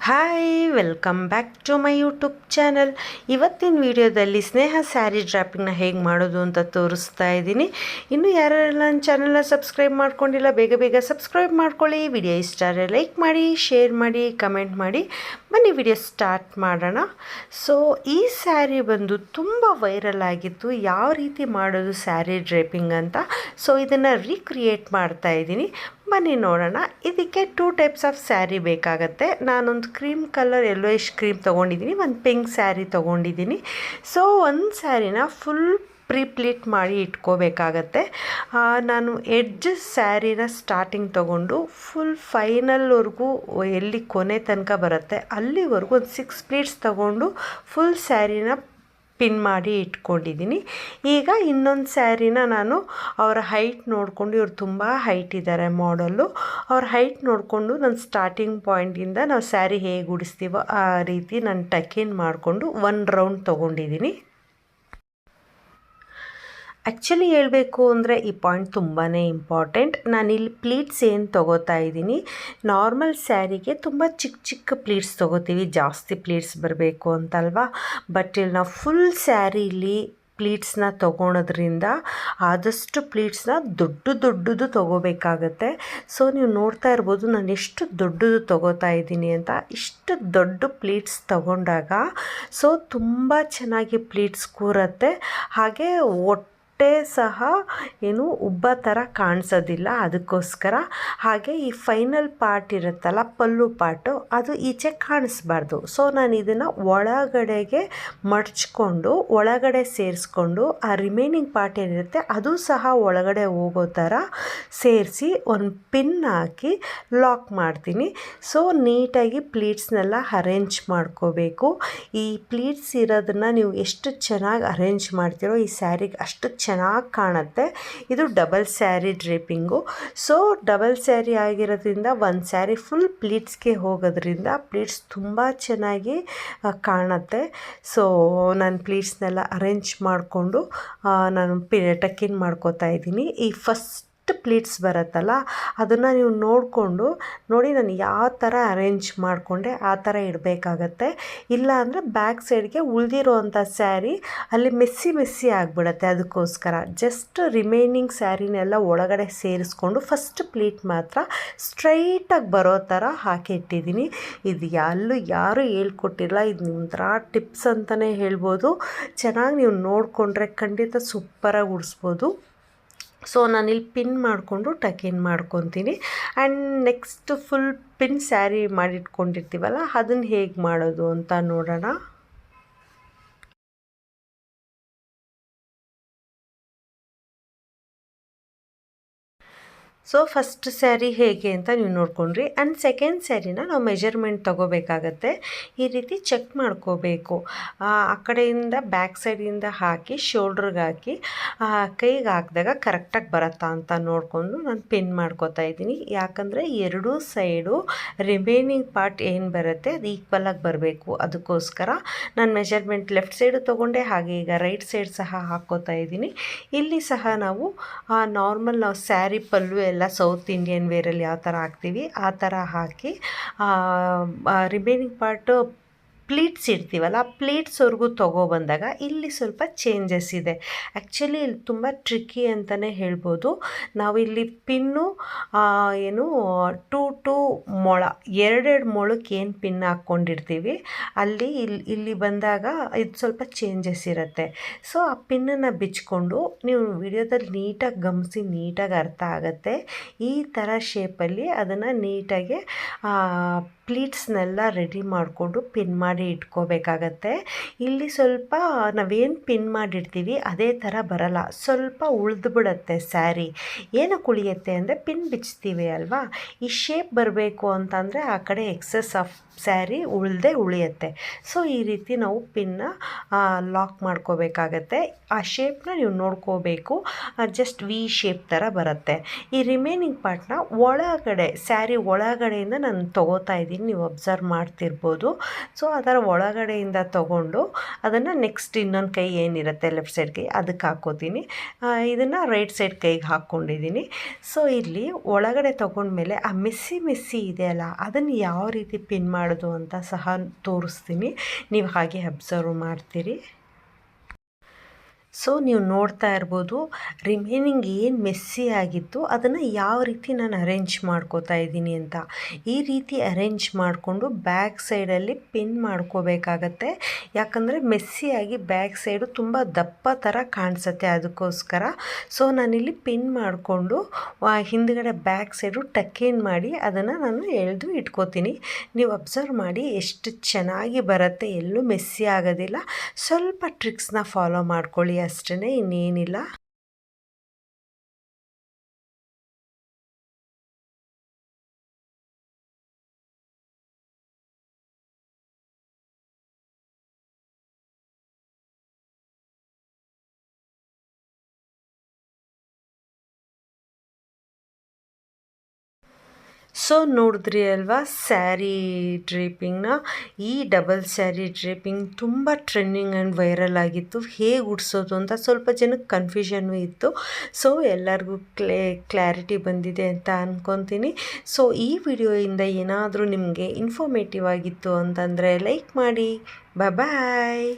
Hi welcome back to my YouTube channel. ಇವತ್ತಿನ ವಿಡಿಯೋದಲ್ಲಿ ಸ್ನೇಹ ಸ್ಯಾರಿ ಡ್ರಾಪಿಂಗ್ನ ಹೇಗೆ ಮಾಡೋದು ಅಂತ ತೋರಿಸ್ತಾ ಇದ್ದೀನಿ. ಇನ್ನು ಯಾರೆಲ್ಲ ನನ್ನ ಚಾನಲ್ನ ಸಬ್ಸ್ಕ್ರೈಬ್ ಮಾಡ್ಕೊಂಡಿಲ್ಲ ಬೇಗ ಬೇಗ ಸಬ್ಸ್ಕ್ರೈಬ್ ಮಾಡ್ಕೊಳ್ಳಿ. ವಿಡಿಯೋ ಇಷ್ಟ ಆದರೆ ಲೈಕ್ ಮಾಡಿ, ಶೇರ್ ಮಾಡಿ, ಕಮೆಂಟ್ ಮಾಡಿ. ಬನ್ನಿ ವಿಡಿಯೋ ಸ್ಟಾರ್ಟ್ ಮಾಡೋಣ. ಸೊ ಈ ಸ್ಯಾರಿ ಬಂದು ತುಂಬ ವೈರಲ್ ಆಗಿತ್ತು, ಯಾವ ರೀತಿ ಮಾಡೋದು ಸ್ಯಾರಿ ಡ್ರೇಪಿಂಗ್ ಅಂತ. ಸೊ ಇದನ್ನು ರೀಕ್ರಿಯೇಟ್ ಮಾಡ್ತಾ ಇದ್ದೀನಿ, ಬನ್ನಿ ನೋಡೋಣ. ಇದಕ್ಕೆ 2 ಟೈಪ್ಸ್ ಆಫ್ ಸ್ಯಾರಿ ಬೇಕಾಗತ್ತೆ. ನಾನೊಂದು ಕ್ರೀಮ್ ಕಲರ್ ಯೆಲ್ಲೋಯಿಶ್ ಕ್ರೀಮ್ ತೊಗೊಂಡಿದ್ದೀನಿ, ಒಂದು ಪಿಂಕ್ ಸ್ಯಾರಿ ತೊಗೊಂಡಿದ್ದೀನಿ. ಸೊ ಒಂದು ಸ್ಯಾರಿನ ಫುಲ್ ಪ್ಲೀಟ್ ಮಾಡಿ ಇಟ್ಕೋಬೇಕಾಗತ್ತೆ. ನಾನು ಎಡ್ಜ್ ಸ್ಯಾರಿನ ಸ್ಟಾರ್ಟಿಂಗ್ ತೊಗೊಂಡು ಫುಲ್ ಫೈನಲ್ವರೆಗೂ ಎಲ್ಲಿ ಕೊನೆ ತನಕ ಬರುತ್ತೆ ಅಲ್ಲಿವರೆಗೂ ಒಂದು 6 ಪ್ಲೀಟ್ಸ್ ತೊಗೊಂಡು ಫುಲ್ ಸ್ಯಾರಿನ ಪಿನ್ ಮಾಡಿ ಇಟ್ಕೊಂಡಿದ್ದೀನಿ. ಈಗ ಇನ್ನೊಂದು ಸ್ಯಾರಿನ ನಾನು ಅವರ ಹೈಟ್ ನೋಡಿಕೊಂಡು, ಇವ್ರು ತುಂಬ ಹೈಟ್ ಇದ್ದಾರೆ ಮಾಡಲ್ಲು, ಅವ್ರ ಹೈಟ್ ನೋಡಿಕೊಂಡು ನಾನು ಸ್ಟಾರ್ಟಿಂಗ್ ಪಾಯಿಂಟಿಂದ ನಾವು ಸ್ಯಾರಿ ಹೇಗೆ ಉಡಿಸ್ತೀವೋ ಆ ರೀತಿ ನಾನು ಟಕಿನ್ ಮಾಡಿಕೊಂಡು 1 ರೌಂಡ್ ತೊಗೊಂಡಿದ್ದೀನಿ. ಆ್ಯಕ್ಚುಲಿ ಹೇಳಬೇಕು ಅಂದರೆ ಈ ಪಾಯಿಂಟ್ ತುಂಬಾ ಇಂಪಾರ್ಟೆಂಟ್. ನಾನಿಲ್ಲಿ ಪ್ಲೀಟ್ಸ್ ಏನು ತೊಗೋತಾ ಇದ್ದೀನಿ, ನಾರ್ಮಲ್ ಸ್ಯಾರಿಗೆ ತುಂಬ ಚಿಕ್ಕ ಚಿಕ್ಕ ಪ್ಲೀಟ್ಸ್ ತೊಗೋತೀವಿ, ಜಾಸ್ತಿ ಪ್ಲೀಟ್ಸ್ ಬರಬೇಕು ಅಂತಲ್ವಾ. ಬಟ್ ಇಲ್ಲಿ ನಾವು ಫುಲ್ ಸ್ಯಾರಿಲಿ ಪ್ಲೀಟ್ಸ್ನ ತೊಗೊಳೋದ್ರಿಂದ ಆದಷ್ಟು ಪ್ಲೀಟ್ಸ್ನ ದೊಡ್ಡದು ತೊಗೋಬೇಕಾಗತ್ತೆ. ಸೊ ನೀವು ನೋಡ್ತಾ ಇರ್ಬೋದು ನಾನು ಎಷ್ಟು ದೊಡ್ಡದು ತೊಗೋತಾ ಇದ್ದೀನಿ ಅಂತ. ಇಷ್ಟು ದೊಡ್ಡ ಪ್ಲೀಟ್ಸ್ ತೊಗೊಂಡಾಗ ಸೊ ತುಂಬ ಚೆನ್ನಾಗಿ ಪ್ಲೀಟ್ಸ್ ಕೂರತ್ತೆ, ಹಾಗೆ ಸಹ ಏನು ಉಬ್ಬ ಥರ ಕಾಣಿಸೋದಿಲ್ಲ. ಅದಕ್ಕೋಸ್ಕರ ಹಾಗೆ ಈ ಫೈನಲ್ ಪಾರ್ಟ್ ಇರುತ್ತಲ್ಲ, ಪಲ್ಲು ಪಾರ್ಟು, ಅದು ಈಚೆ ಕಾಣಿಸ್ಬಾರ್ದು. ಸೊ ನಾನು ಇದನ್ನು ಒಳಗಡೆಗೆ ಮಡ್ಚ್ಕೊಂಡು ಒಳಗಡೆ ಸೇರಿಸ್ಕೊಂಡು ಆ ರಿಮೈನಿಂಗ್ ಪಾರ್ಟ್ ಏನಿರುತ್ತೆ ಅದು ಸಹ ಒಳಗಡೆ ಹೋಗೋ ಥರ ಸೇರಿಸಿ ಒಂದು ಪಿನ್ ಹಾಕಿ ಲಾಕ್ ಮಾಡ್ತೀನಿ. ಸೊ ನೀಟಾಗಿ ಪ್ಲೀಟ್ಸ್ನೆಲ್ಲ ಅರೇಂಜ್ ಮಾಡ್ಕೋಬೇಕು. ಈ ಪ್ಲೀಟ್ಸ್ ಇರೋದನ್ನು ನೀವು ಎಷ್ಟು ಚೆನ್ನಾಗಿ ಅರೇಂಜ್ ಮಾಡ್ತೀರೋ ಈ ಸ್ಯಾರಿಗೆ ಅಷ್ಟು ಚೆನ್ನಾಗಿ ಕಾಣುತ್ತೆ. ಇದು double sari draping. So double sari ಆಗಿರೋದ್ರಿಂದ ಒಂದು ಸ್ಯಾರಿ ಫುಲ್ ಪ್ಲೀಟ್ಸ್ಗೆ ಹೋಗೋದ್ರಿಂದ ಪ್ಲೀಟ್ಸ್ ತುಂಬ ಚೆನ್ನಾಗಿ ಕಾಣುತ್ತೆ. ಸೊ ನಾನು ಪ್ಲೀಟ್ಸ್ನೆಲ್ಲ ಅರೇಂಜ್ ಮಾಡಿಕೊಂಡು ನಾನು ಟಕಿನ್ ಮಾಡ್ಕೋತಾ ಇದ್ದೀನಿ. ಈ ಫಸ್ಟ್ ಪ್ಲೀಟ್ಸ್ ಬರುತ್ತಲ್ಲ ಅದನ್ನು ನೀವು ನೋಡಿಕೊಂಡು ನೋಡಿ ನಾನು ಯಾವ ಥರ ಅರೇಂಜ್ ಮಾಡಿಕೊಂಡೆ ಆ ಥರ ಇಡಬೇಕಾಗತ್ತೆ. ಇಲ್ಲ ಅಂದರೆ ಬ್ಯಾಕ್ ಸೈಡ್ಗೆ ಉಳಿದಿರೋವಂಥ ಸ್ಯಾರಿ ಅಲ್ಲಿ ಮೆಸ್ಸಿ ಆಗಿಬಿಡುತ್ತೆ. ಅದಕ್ಕೋಸ್ಕರ ಜಸ್ಟ್ ರಿಮೈನಿಂಗ್ ಸ್ಯಾರಿನೆಲ್ಲ ಒಳಗಡೆ ಸೇರಿಸ್ಕೊಂಡು ಫಸ್ಟ್ ಪ್ಲೀಟ್ ಮಾತ್ರ ಸ್ಟ್ರೈಟಾಗಿ ಬರೋ ಥರ ಹಾಕಿ ಇಟ್ಟಿದ್ದೀನಿ. ಇದು ಯಾರೂ ಹೇಳ್ಕೊಟ್ಟಿಲ್ಲ, ಇದು ಒಂಥರ ಟಿಪ್ಸ್ ಅಂತಲೇ ಹೇಳ್ಬೋದು. ಚೆನ್ನಾಗಿ ನೀವು ನೋಡಿಕೊಂಡ್ರೆ ಖಂಡಿತ ಸೂಪರಾಗಿ ಉಡಿಸ್ಬೋದು. ಸೊ ನಾನಿಲ್ಲಿ ಪಿನ್ ಮಾಡಿಕೊಂಡು ಟಕಿನ್ ಮಾಡ್ಕೊತೀನಿ. And next full pin sari ಮಾಡಿಟ್ಕೊಂಡಿರ್ತೀವಲ್ಲ ಅದನ್ನು ಹೇಗೆ ಮಾಡೋದು ಅಂತ ನೋಡೋಣ. ಸೊ ಫಸ್ಟ್ ಸ್ಯಾರಿ ಹೇಗೆ ಅಂತ ನೀವು ನೋಡ್ಕೊಂಡ್ರಿ. ಆ್ಯಂಡ್ ಸೆಕೆಂಡ್ ಸ್ಯಾರಿನ ನಾವು ಮೆಜರ್ಮೆಂಟ್ ತೊಗೋಬೇಕಾಗತ್ತೆ. ಈ ರೀತಿ ಚೆಕ್ ಮಾಡ್ಕೋಬೇಕು. ಆ ಕಡೆಯಿಂದ ಬ್ಯಾಕ್ ಸೈಡಿಂದ ಹಾಕಿ ಶೋಲ್ಡ್ರಿಗೆ ಹಾಕಿ ಕೈಗೆ ಹಾಕಿದಾಗ ಕರೆಕ್ಟಾಗಿ ಬರುತ್ತಾ ಅಂತ ನೋಡಿಕೊಂಡು ನಾನು ಪಿನ್ ಮಾಡ್ಕೋತಾ ಇದ್ದೀನಿ. ಯಾಕಂದರೆ ಎರಡೂ ಸೈಡು ರಿಮೈನಿಂಗ್ ಪಾರ್ಟ್ ಏನು ಬರುತ್ತೆ ಅದು ಈಕ್ವಲಾಗಿ ಬರಬೇಕು. ಅದಕ್ಕೋಸ್ಕರ ನಾನು ಮೆಜರ್ಮೆಂಟ್ ಲೆಫ್ಟ್ ಸೈಡು ತೊಗೊಂಡೆ, ಹಾಗೆ ಈಗ ರೈಟ್ ಸೈಡ್ ಸಹ ಹಾಕ್ಕೋತಾ ಇದ್ದೀನಿ. ಇಲ್ಲಿ ಸಹ ನಾವು ನಾರ್ಮಲ್ ನಾವು ಸ್ಯಾರಿ ಪಲ್ಲು ಎಲ್ಲ ಸೌತ್ ಇಂಡಿಯನ್ ವೇರಲ್ಲಿ ಯಾವ ಥರ ಹಾಕ್ತೀವಿ ಆ ಥರ ಹಾಕಿ ರಿಮೈನಿಂಗ್ ಪಾರ್ಟು ಪ್ಲೀಟ್ಸ್ ಇಡ್ತೀವಲ್ಲ ಪ್ಲೀಟ್ಸ್ವರೆಗೂ ತೊಗೊಬಂದಾಗ ಇಲ್ಲಿ ಸ್ವಲ್ಪ ಚೇಂಜಸ್ ಇದೆ. ಆ್ಯಕ್ಚುಲಿ ಇಲ್ಲಿ ತುಂಬ ಟ್ರಿಕ್ಕಿ ಅಂತಲೇ ಹೇಳ್ಬೋದು. ನಾವು ಇಲ್ಲಿ ಪಿನ್ನು ಏನು 2 ಮೊಳ 2 ಮೊಳಕ್ಕೆ ಏನು ಪಿನ್ ಹಾಕ್ಕೊಂಡಿರ್ತೀವಿ ಅಲ್ಲಿ ಇಲ್ಲಿ ಬಂದಾಗ ಇದು ಸ್ವಲ್ಪ ಚೇಂಜಸ್ ಇರುತ್ತೆ. ಸೊ ಆ ಪಿನ್ನನ್ನು ಬಿಚ್ಕೊಂಡು ನೀವು ವಿಡಿಯೋದಲ್ಲಿ ನೀಟಾಗಿ ಗಮನಿಸಿ, ನೀಟಾಗಿ ಅರ್ಥ ಆಗುತ್ತೆ. ಈ ಥರ ಶೇಪಲ್ಲಿ ಅದನ್ನು ನೀಟಾಗಿ ಪ್ಲೀಟ್ಸ್ನೆಲ್ಲ ರೆಡಿ ಮಾಡಿಕೊಂಡು ಪಿನ್ ಮಾಡಿ ಇಟ್ಕೋಬೇಕಾಗತ್ತೆ. ಇಲ್ಲಿ ಸ್ವಲ್ಪ ನಾವೇನು ಪಿನ್ ಮಾಡಿರ್ತೀವಿ ಅದೇ ಥರ ಬರಲ್ಲ, ಸ್ವಲ್ಪ ಉಳಿದು ಬಿಡುತ್ತೆ ಸ್ಯಾರಿ. ಏನಕ್ಕೆ ಉಳಿಯುತ್ತೆ ಅಂದರೆ ಪಿನ್ ಬಿಚ್ತೀವಿ ಅಲ್ವಾ, ಈ ಶೇಪ್ ಬರಬೇಕು ಅಂತಂದರೆ ಆ ಕಡೆ ಎಕ್ಸಸ್ ಆಫ್ ಸ್ಯಾರಿ ಉಳಿಯುತ್ತೆ. ಸೊ ಈ ರೀತಿ ನಾವು ಪಿನ್ನ ಲಾಕ್ ಮಾಡ್ಕೋಬೇಕಾಗತ್ತೆ. ಆ ಶೇಪ್ನ ನೀವು ನೋಡ್ಕೋಬೇಕು, ಜಸ್ಟ್ ವಿ ಶೇಪ್ ಥರ ಬರುತ್ತೆ. ಈ ರಿಮೈನಿಂಗ್ ಪಾರ್ಟ್ನ ಒಳಗಡೆ ಸ್ಯಾರಿ ಒಳಗಡೆಯಿಂದ ನಾನು ತೊಗೋತಾ ಇದ್ದೀನಿ, ನೀವು ಅಬ್ಸರ್ವ್ ಮಾಡ್ತಿರ್ಬೋದು. ಸೊ ಆ ಅದರ ಒಳಗಡೆಯಿಂದ ತೊಗೊಂಡು ಅದನ್ನು ನೆಕ್ಸ್ಟ್ ಇನ್ನೊಂದು ಕೈ ಏನಿರುತ್ತೆ ಲೆಫ್ಟ್ ಸೈಡ್ ಕೈ ಅದಕ್ಕೆ ಹಾಕ್ಕೋತೀನಿ. ಇದನ್ನು ರೈಟ್ ಸೈಡ್ ಕೈಗೆ ಹಾಕ್ಕೊಂಡಿದ್ದೀನಿ. ಸೊ ಇಲ್ಲಿ ಒಳಗಡೆ ತೊಗೊಂಡ್ಮೇಲೆ ಆ ಮೆಸ್ಸಿ ಇದೆಯಲ್ಲ ಅದನ್ನು ಯಾವ ರೀತಿ ಪಿನ್ ಮಾಡೋದು ಅಂತ ಸಹ ತೋರಿಸ್ತೀನಿ, ನೀವು ಹಾಗೆ ಅಬ್ಸರ್ವ್ ಮಾಡ್ತೀರಿ. ಸೊ ನೀವು ನೋಡ್ತಾ ಇರ್ಬೋದು ರಿಮೈನಿಂಗ್ ಏನು ಮೆಸ್ಸಿ ಆಗಿತ್ತು ಅದನ್ನು ಯಾವ ರೀತಿ ನಾನು ಅರೇಂಜ್ ಮಾಡ್ಕೋತಾ ಇದ್ದೀನಿ ಅಂತ. ಈ ರೀತಿ ಅರೇಂಜ್ ಮಾಡಿಕೊಂಡು ಬ್ಯಾಕ್ ಸೈಡಲ್ಲಿ ಪಿನ್ ಮಾಡ್ಕೋಬೇಕಾಗತ್ತೆ, ಯಾಕಂದರೆ ಮೆಸ್ಸಿಯಾಗಿ ಬ್ಯಾಕ್ ಸೈಡು ತುಂಬ ದಪ್ಪ ಥರ ಕಾಣಿಸುತ್ತೆ ಅದಕ್ಕೋಸ್ಕರ. ಸೊ ನಾನಿಲ್ಲಿ ಪಿನ್ ಮಾಡಿಕೊಂಡು ಹಿಂದ್ಗಡೆ ಬ್ಯಾಕ್ ಸೈಡು ಟಕ್ಕಿನ್ ಮಾಡಿ ಅದನ್ನು ನಾನು ಎಳೆದು ಇಟ್ಕೋತೀನಿ. ನೀವು ಅಬ್ಸರ್ವ್ ಮಾಡಿ ಎಷ್ಟು ಚೆನ್ನಾಗಿ ಬರುತ್ತೆ, ಎಲ್ಲೂ ಮೆಸ್ಸಿ ಆಗೋದಿಲ್ಲ. ಸ್ವಲ್ಪ ಟ್ರಿಕ್ಸ್ನ ಫಾಲೋ ಮಾಡ್ಕೊಳ್ಳಿ ಅಷ್ಟೇ, ಇನ್ನೇನಿಲ್ಲ. ಸೊ ನೋಡಿದ್ರಿ ಅಲ್ವಾ ಸ್ಯಾರಿ ಡ್ರೇಪಿಂಗ್ನ. ಈ ಡಬಲ್ ಸ್ಯಾರಿ ಡ್ರೇಪಿಂಗ್ ತುಂಬ ಟ್ರೆಂಡಿಂಗ್ ಆ್ಯಂಡ್ ವೈರಲ್ ಆಗಿತ್ತು. ಹೇಗೆ ಉಡ್ಸೋದು ಅಂತ ಸ್ವಲ್ಪ ಜನಕ್ಕೆ ಕನ್ಫ್ಯೂಷನ್ನು ಇತ್ತು. ಸೊ ಎಲ್ಲರಿಗೂ ಕ್ಲಾರಿಟಿ ಬಂದಿದೆ ಅಂತ ಅಂದ್ಕೊತೀನಿ. ಸೊ ಈ ವಿಡಿಯೋಯಿಂದ ಏನಾದರೂ ನಿಮಗೆ ಇನ್ಫಾರ್ಮೇಟಿವ್ ಆಗಿತ್ತು ಅಂತಂದರೆ ಲೈಕ್ ಮಾಡಿ. ಬಾಯ್.